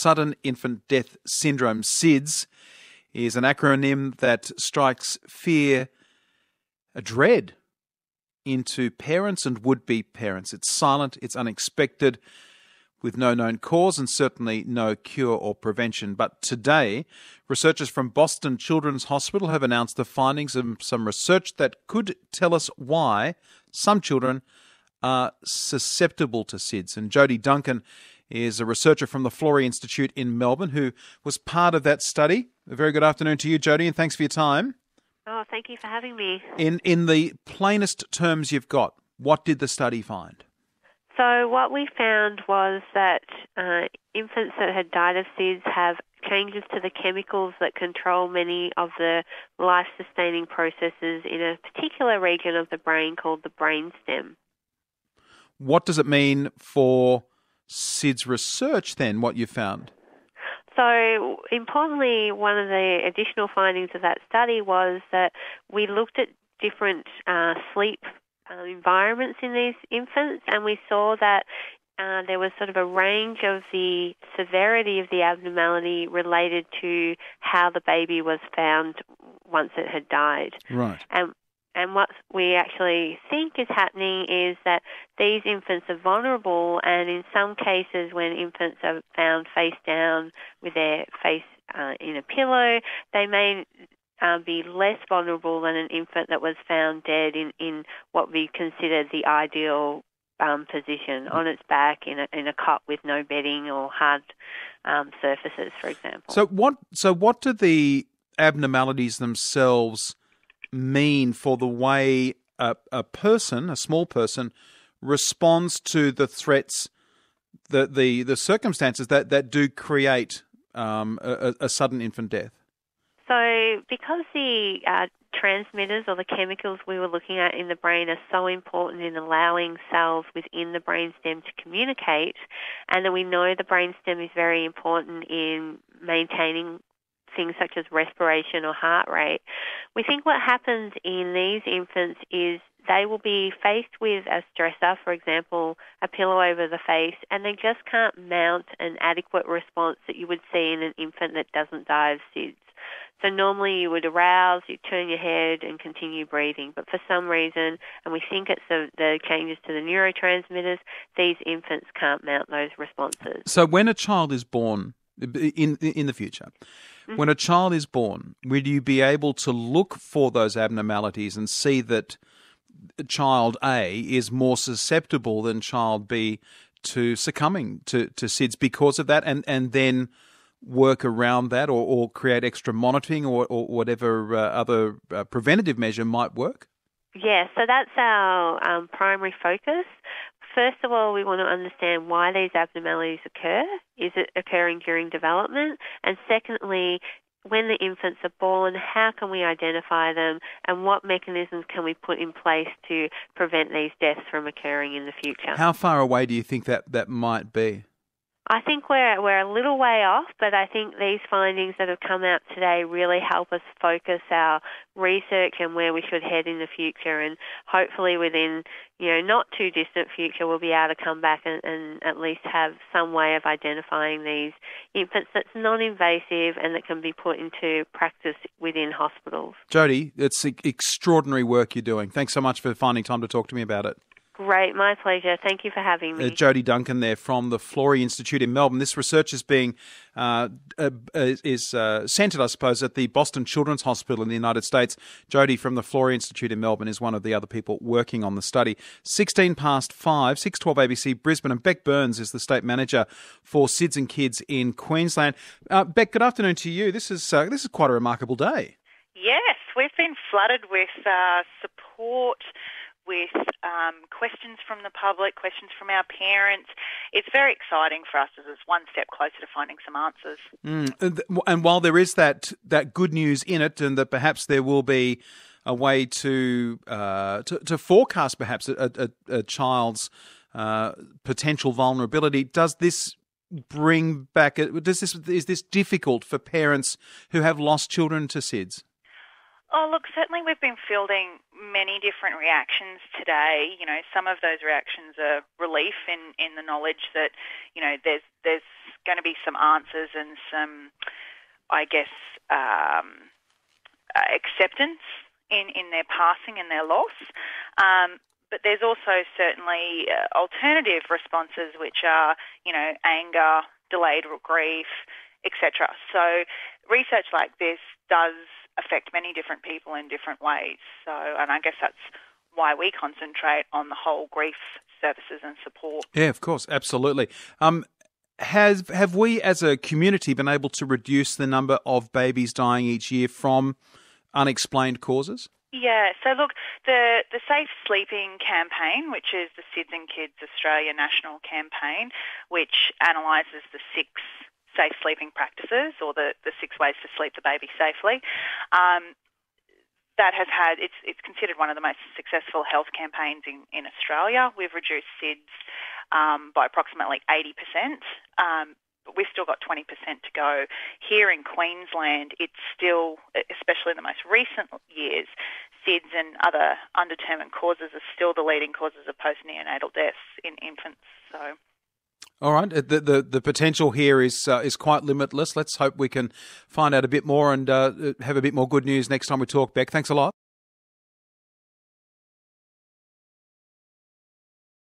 Sudden Infant Death Syndrome. SIDS is an acronym that strikes fear, a dread into parents and would-be parents. It's silent, it's unexpected, with no known cause and certainly no cure or prevention. But today, researchers from Boston Children's Hospital have announced the findings of some research that could tell us why some children are susceptible to SIDS. And Jhodie Duncan is a researcher from the Florey Institute in Melbourne who was part of that study. A very good afternoon to you, Jhodie, and thanks for your time. Oh, thank you for having me. In the plainest terms you've got, what did the study find? So what we found was that infants that had died of SIDS have changes to the chemicals that control many of the life-sustaining processes in a particular region of the brain called the brainstem. What does it mean for SIDS research then, what you found? So importantly, one of the additional findings of that study was that we looked at different sleep environments in these infants, and we saw that there was sort of a range of the severity of the abnormality related to how the baby was found once it had died. Right. And what we actually think is happening is that these infants are vulnerable, and in some cases when infants are found face down with their face in a pillow, they may be less vulnerable than an infant that was found dead in what we consider the ideal position, on its back in a cot with no bedding or hard surfaces, for example. So what do the abnormalities themselves mean for the way a person, a small person, responds to the threats, the circumstances that do create a sudden infant death? So because the transmitters or the chemicals we were looking at in the brain are so important in allowing cells within the brainstem to communicate, and then we know the brainstem is very important in maintaining things such as respiration or heart rate, we think what happens in these infants is they will be faced with a stressor, for example, a pillow over the face, and they just can't mount an adequate response that you would see in an infant that doesn't die of SIDS. So normally you would arouse, you turn your head and continue breathing, but for some reason, and we think it's the changes to the neurotransmitters, these infants can't mount those responses. So when a child is born in the future, when a child is born, will you be able to look for those abnormalities and see that child A is more susceptible than child B to succumbing to SIDS because of that, and then work around that or create extra monitoring or whatever other preventative measure might work? Yeah, so that's our primary focus. First of all, we want to understand why these abnormalities occur. Is it occurring during development? And secondly, when the infants are born, how can we identify them and what mechanisms can we put in place to prevent these deaths from occurring in the future? How far away do you think that might be? I think we're a little way off, but I think these findings that have come out today really help us focus our research and where we should head in the future, and hopefully within not too distant future we'll be able to come back and at least have some way of identifying these infants that's non-invasive and that can be put into practice within hospitals. Jhodie, it's extraordinary work you're doing. Thanks so much for finding time to talk to me about it. Great, my pleasure. Thank you for having me. Jhodie Duncan there from the Florey Institute in Melbourne. This research is being centred, I suppose, at the Boston Children's Hospital in the United States. Jhodie from the Florey Institute in Melbourne is one of the other people working on the study. 5:16, 612 ABC Brisbane, and Beck Burns is the State Manager for SIDS and Kids in Queensland. Beck, good afternoon to you. This is quite a remarkable day. Yes, we've been flooded with support, with questions from the public, questions from our parents. It's very exciting for us as it's one step closer to finding some answers. And while there is that good news in it, and that perhaps there will be a way to forecast perhaps a child's potential vulnerability, does this bring back? Is this difficult for parents who have lost children to SIDS? Oh, look, certainly we've been fielding many different reactions today. You know, some of those reactions are relief in the knowledge that, you know, there's going to be some answers and some, I guess, acceptance in their passing and their loss. But there's also certainly alternative responses, which are, you know, anger, delayed grief, etc. So research like this does affect many different people in different ways. So, and I guess that's why we concentrate on the whole grief services and support. Yeah, of course, absolutely. Have we as a community been able to reduce the number of babies dying each year from unexplained causes? Yeah, so look, the Safe Sleeping campaign, which is the SIDS and Kids Australia national campaign, which analyses the 6 safe sleeping practices, or the 6 ways to sleep the baby safely, that has had, it's considered one of the most successful health campaigns in Australia. We've reduced SIDS by approximately 80%. But we've still got 20% to go. Here in Queensland, it's still, especially in the most recent years, SIDS and other undetermined causes are still the leading causes of postneonatal deaths in infants. So, all right, the potential here is quite limitless. Let's hope we can find out a bit more and have a bit more good news next time we talk, Beck. Thanks a lot.